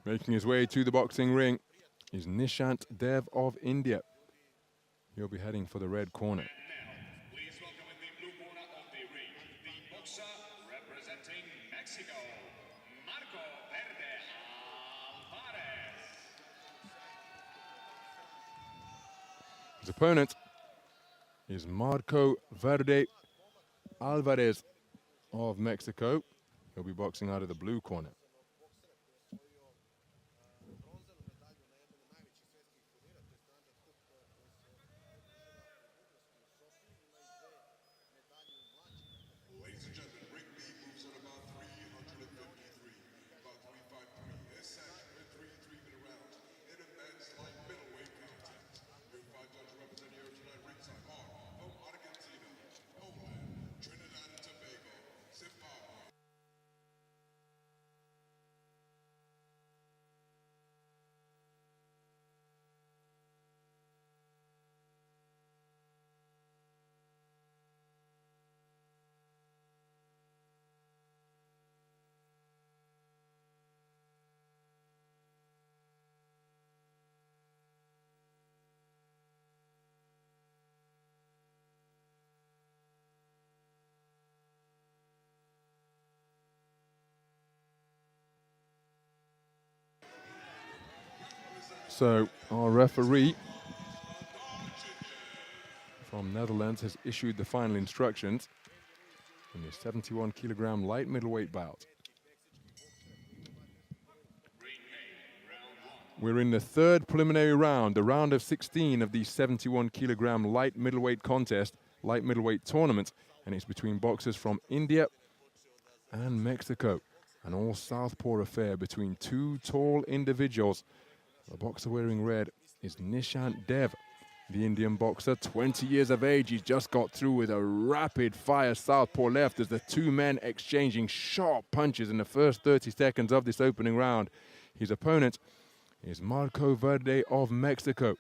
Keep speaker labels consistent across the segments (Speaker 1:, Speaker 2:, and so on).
Speaker 1: Making his way to the boxing ring is Nishant Dev of India. He'll be heading for the red corner.
Speaker 2: Please welcome in the blue corner of the ring, the boxer representing Mexico, VERDE Alvarez.
Speaker 1: His opponent is VERDE Alvarez of Mexico. He'll be boxing out of the blue corner.
Speaker 3: Ladies and gentlemen, ring B moves at about 353, about 353. It's set with 3 3-minute rounds in a men's light middleweight contest. Your 5 judges representing here tonight ringside are from Argentina, Poland, Trinidad and Tobago, Zimbabwe.
Speaker 1: So our referee from Netherlands has issued the final instructions in the 71-kilogram light middleweight bout. We're in the third preliminary round, the round of 16 of the 71-kilogram light middleweight contest, light middleweight tournament, and it's between boxers from India and Mexico. An all southpaw affair between two tall individuals. The boxer wearing red is Nishant Dev, the Indian boxer, 20 years of age. He's just got through with a rapid-fire southpaw left as the two men exchanging sharp punches in the first 30 seconds of this opening round. His opponent is VERDE of Mexico.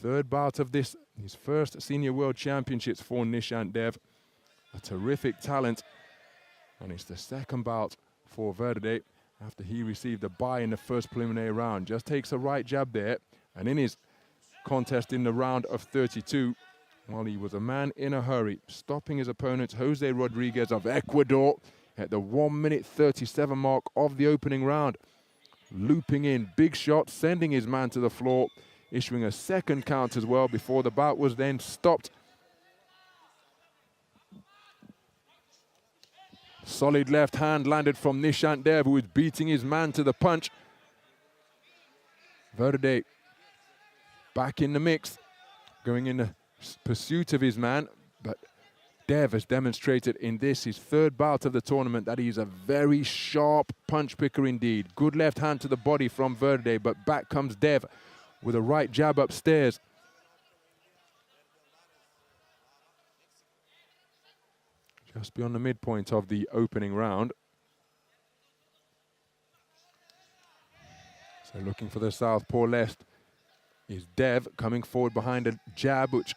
Speaker 1: Third bout of this, his first senior world championships for Nishant Dev. A terrific talent, and it's the second bout for Verde after he received a bye in the first preliminary round. Just takes a right jab there, and in his contest in the round of 32, well, he was a man in a hurry, stopping his opponent, Jose Rodriguez of Ecuador, at the 1 minute 37 mark of the opening round. Looping in, big shot, sending his man to the floor, issuing a second count as well before the bout was then stopped. Solid left hand landed from Nishant Dev, who is beating his man to the punch. Verde back in the mix, going in the pursuit of his man, but Dev has demonstrated in this, his third bout of the tournament, that he's a very sharp punch picker indeed. Good left hand to the body from Verde, but back comes Dev with a right jab upstairs. Just beyond the midpoint of the opening round. So looking for the southpaw left is Dev, coming forward behind a jab which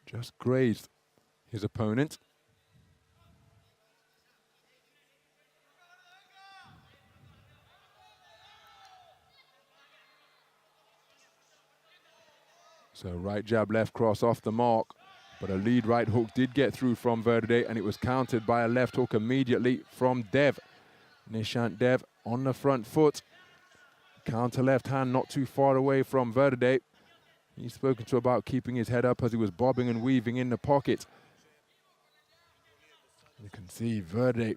Speaker 1: just grazed his opponent. So right jab, left cross off the mark. But a lead right hook did get through from Verde, and it was countered by a left hook immediately from Dev. Nishant Dev on the front foot. Counter left hand not too far away from Verde. He's spoken to about keeping his head up as he was bobbing and weaving in the pocket. You can see Verde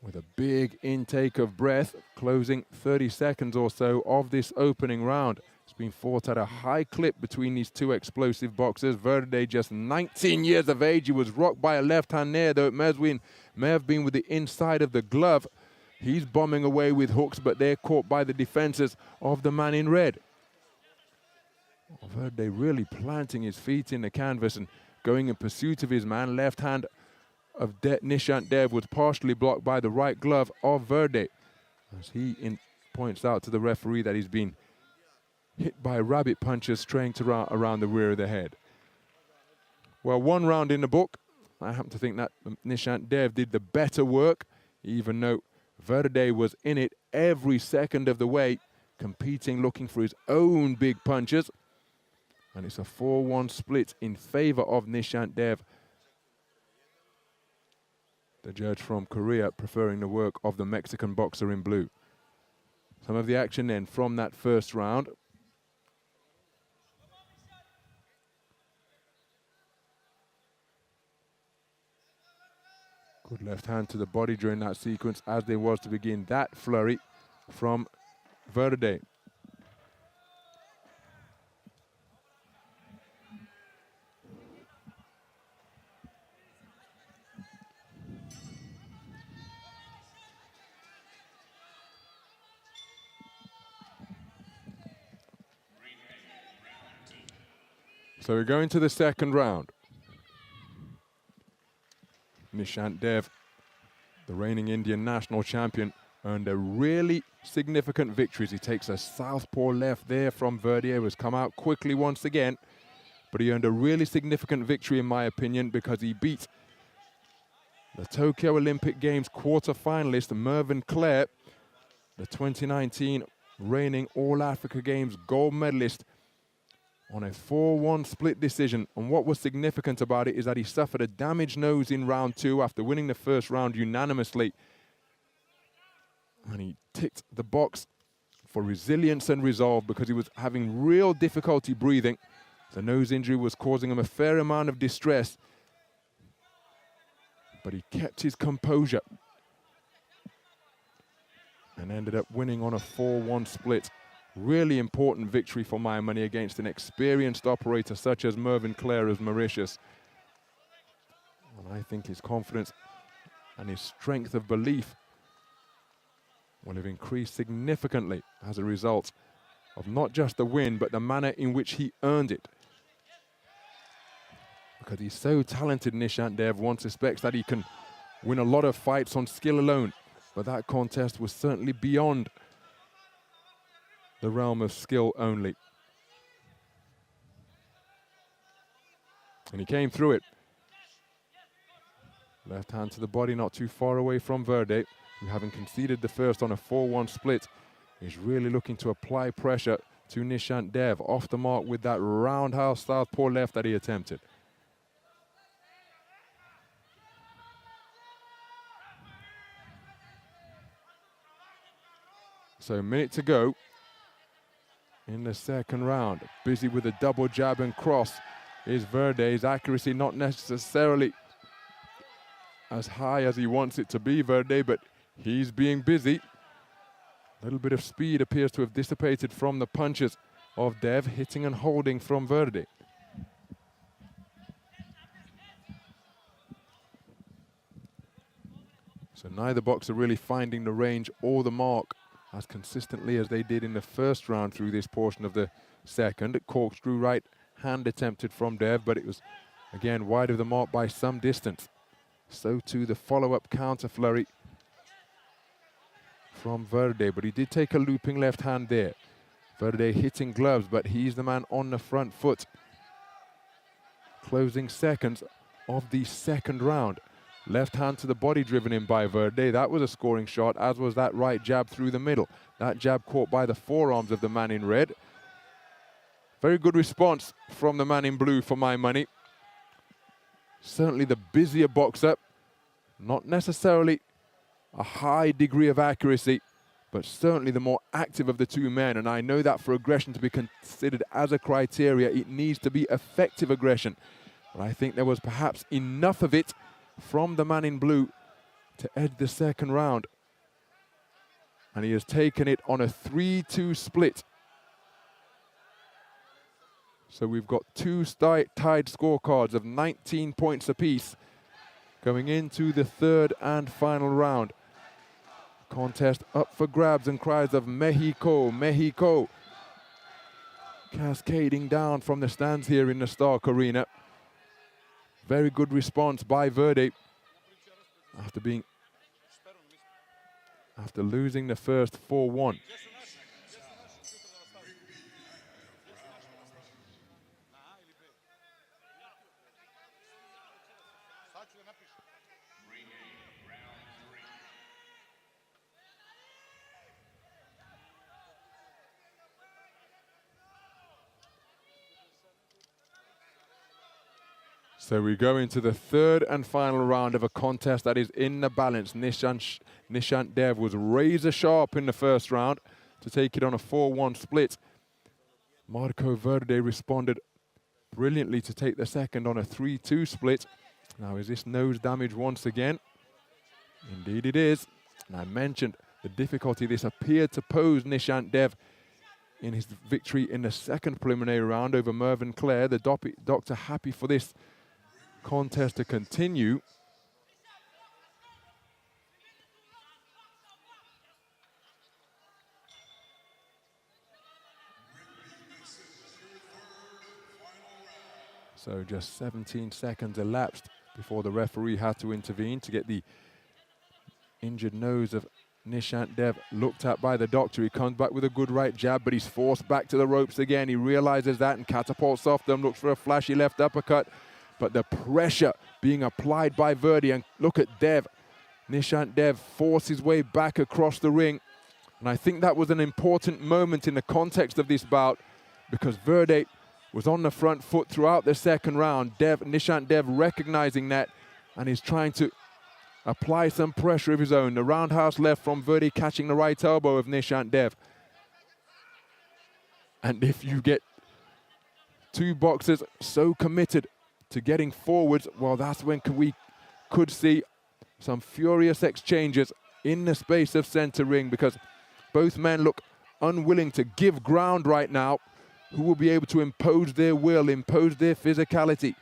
Speaker 1: with a big intake of breath, closing 30 seconds or so of this opening round. It's been fought at a high clip between these two explosive boxers. Verde, just 19 years of age. He was rocked by a left hand there, though it may have been with the inside of the glove. He's bombing away with hooks, but they're caught by the defenses of the man in red. Verde really planting his feet in the canvas and going in pursuit of his man. Left hand of Nishant Dev was partially blocked by the right glove of Verde, as he points out to the referee that he's been hit by rabbit punches straight around the rear of the head. Well, one round in the book. I happen to think that Nishant Dev did the better work, even though Verde was in it every second of the way, competing, looking for his own big punches. And it's a 4-1 split in favor of Nishant Dev. The judge from Korea preferring the work of the Mexican boxer in blue. Some of the action then from that first round. Good left hand to the body during that sequence, as there was to begin that flurry from Verde. So we're going to the second round. Nishant Dev, the reigning Indian national champion, earned a really significant victory as he takes a southpaw left there from Verde, who has come out quickly once again. But he earned a really significant victory, in my opinion, because he beat the Tokyo Olympic Games quarter-finalist Mervyn Clare, the 2019 reigning All-Africa Games gold medalist, on a 4-1 split decision. And what was significant about it is that he suffered a damaged nose in round 2 after winning the first round unanimously. And he ticked the box for resilience and resolve because he was having real difficulty breathing. The nose injury was causing him a fair amount of distress, but he kept his composure and ended up winning on a 4-1 split. Really important victory for my money against an experienced operator such as Mervyn Clare of Mauritius. And I think his confidence and his strength of belief will have increased significantly as a result of not just the win, but the manner in which he earned it. Because he's so talented, Nishant Dev. One suspects that he can win a lot of fights on skill alone, but that contest was certainly beyond the realm of skill only. And he came through it. Left hand to the body, not too far away from Verde, who, having conceded the first on a 4-1 split, is really looking to apply pressure to Nishant Dev, off the mark with that roundhouse southpaw left that he attempted. So a minute to go in the second round. Busy with a double jab and cross is Verde. His accuracy not necessarily as high as he wants it to be, Verde, but he's being busy. A little bit of speed appears to have dissipated from the punches of Dev, hitting and holding from Verde. So neither boxer really finding the range or the mark as consistently as they did in the first round through this portion of the second. Corkscrew right hand attempted from Dev, but it was again wide of the mark by some distance. So too the follow-up counter flurry from Verde, but he did take a looping left hand there. Verde hitting gloves, but he's the man on the front foot. Closing seconds of the second round. Left hand to the body driven in by Verde. That was a scoring shot, as was that right jab through the middle. That jab caught by the forearms of the man in red. Very good response from the man in blue for my money. Certainly the busier boxer. Not necessarily a high degree of accuracy, but certainly the more active of the two men. And I know that for aggression to be considered as a criteria, it needs to be effective aggression. But I think there was perhaps enough of it from the man in blue to edge the second round. And he has taken it on a 3-2 split. So we've got two tied scorecards of 19 points apiece going into the third and final round. Contest up for grabs and cries of Mexico, Mexico, cascading down from the stands here in the Stark Arena. Very good response by Verde after losing the first 4-1. So we go into the third and final round of a contest that is in the balance. Nishant Dev was razor sharp in the first round to take it on a 4-1 split. Marco Verde responded brilliantly to take the second on a 3-2 split. Now, is this nose damage once again? Indeed it is. And I mentioned the difficulty this appeared to pose Nishant Dev in his victory in the second preliminary round over Mervyn Clare. The doctor happy for this contest to continue. So just 17 seconds elapsed before the referee had to intervene to get the injured nose of Nishant Dev looked at by the doctor. He comes back with a good right jab, but he's forced back to the ropes again. He realizes that and catapults off them, looks for a flashy left uppercut. But the pressure being applied by Verde, and look at Dev. Nishant Dev forced his way back across the ring. And I think that was an important moment in the context of this bout, because Verde was on the front foot throughout the second round. Nishant Dev recognizing that and is trying to apply some pressure of his own. The roundhouse left from Verde catching the right elbow of Nishant Dev. And if you get two boxers so committed to getting forwards, well, that's when we could see some furious exchanges in the space of center ring, because both men look unwilling to give ground right now. Who will be able to impose their will, impose their physicality?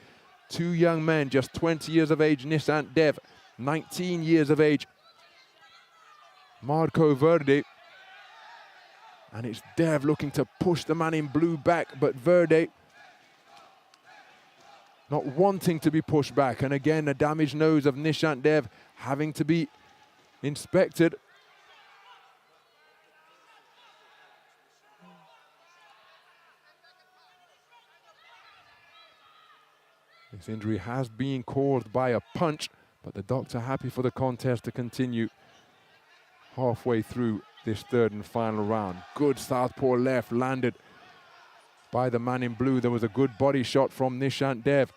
Speaker 1: Two young men, just 20 years of age, Nishant Dev, 19 years of age, Marco Verde. And it's Dev looking to push the man in blue back, but Verde not wanting to be pushed back. And again, the damaged nose of Nishant Dev having to be inspected. This injury has been caused by a punch, but the doctor happy for the contest to continue halfway through this third and final round. Good southpaw left landed by the man in blue. There was a good body shot from Nishant Dev.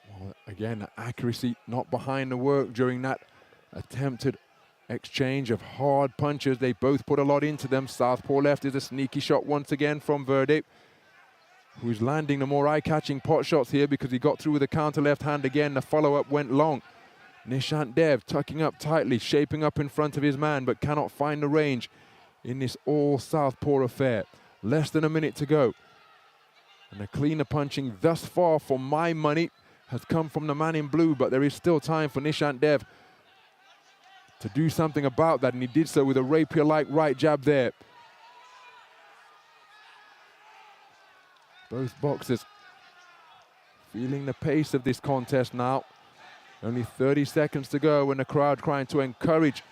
Speaker 1: Well, again, accuracy not behind the work during that attempted exchange of hard punches. They both put a lot into them. Southpaw left is a sneaky shot once again from Verde, who's landing the more eye-catching pot shots here because he got through with a counter left hand again. The follow-up went long. Nishant Dev tucking up tightly, shaping up in front of his man, but cannot find the range in this all southpaw affair. Less than a minute to go. And the cleaner punching thus far, for my money, has come from the man in blue, but there is still time for Nishant Dev to do something about that, and he did so with a rapier-like right jab there. Both boxers feeling the pace of this contest now. Only 30 seconds to go, and the crowd trying to encourage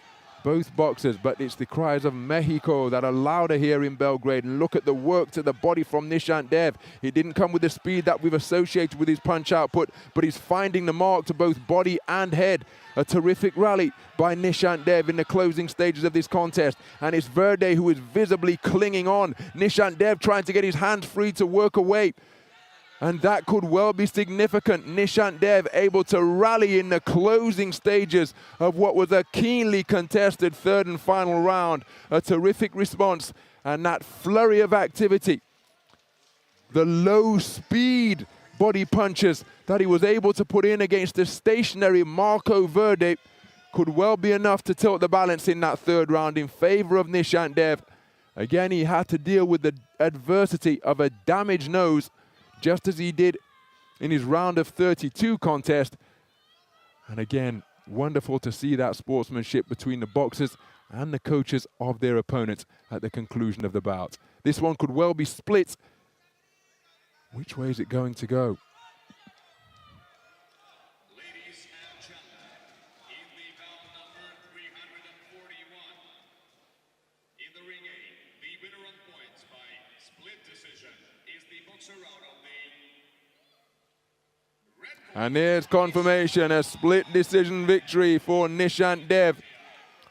Speaker 1: both boxers, but it's the cries of Mexico that are louder here in Belgrade. And look at the work to the body from Nishant Dev. He didn't come with the speed that we've associated with his punch output, but he's finding the mark to both body and head. A terrific rally by Nishant Dev in the closing stages of this contest. And it's Verde who is visibly clinging on. Nishant Dev trying to get his hands free to work away. And that could well be significant. Nishant Dev able to rally in the closing stages of what was a keenly contested third and final round. A terrific response, and that flurry of activity. The low speed body punches that he was able to put in against the stationary Marco Verde could well be enough to tilt the balance in that third round in favor of Nishant Dev. Again, he had to deal with the adversity of a damaged nose, just as he did in his round of 32 contest. And again, wonderful to see that sportsmanship between the boxers and the coaches of their opponents at the conclusion of the bout. This one could well be split. Which way is it going to go?
Speaker 2: Ladies and gentlemen, in the bout number 341, in the ring A, the winner on points by split decision is the boxer out of the red corner.
Speaker 1: And there's confirmation, a split decision victory for Nishant Dev.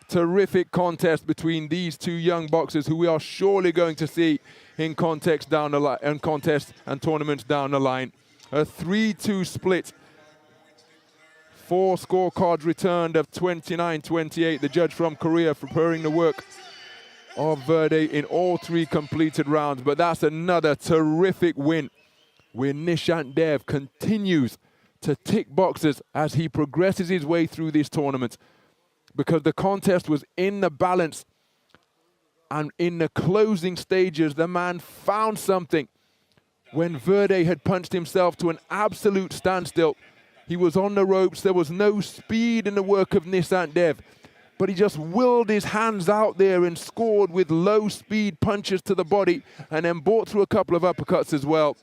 Speaker 1: Terrific contest between these two young boxers who we are surely going to see in contests down the line, and contests and tournaments down the line. A 3-2 split. 4 scorecards returned of 29-28. The judge from Korea preparing the work of Verde in all 3 completed rounds. But that's another terrific win where Nishant Dev continues to tick boxes as he progresses his way through this tournament, because the contest was in the balance, and in the closing stages the man found something. When Verde had punched himself to an absolute standstill, he was on the ropes, there was no speed in the work of Nishant Dev, but he just willed his hands out there and scored with low speed punches to the body, and then brought through a couple of uppercuts as well.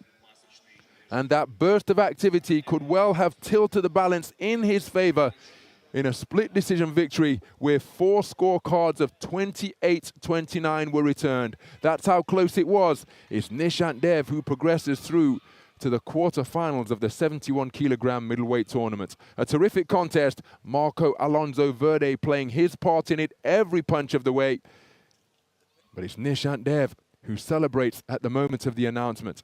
Speaker 1: And that burst of activity could well have tilted the balance in his favor in a split decision victory where 4 scorecards of 28-29 were returned. That's how close it was. It's Nishant Dev who progresses through to the quarterfinals of the 71 kilogram middleweight tournament. A terrific contest. Marco Alonso Verde playing his part in it every punch of the way. But it's Nishant Dev who celebrates at the moment of the announcement.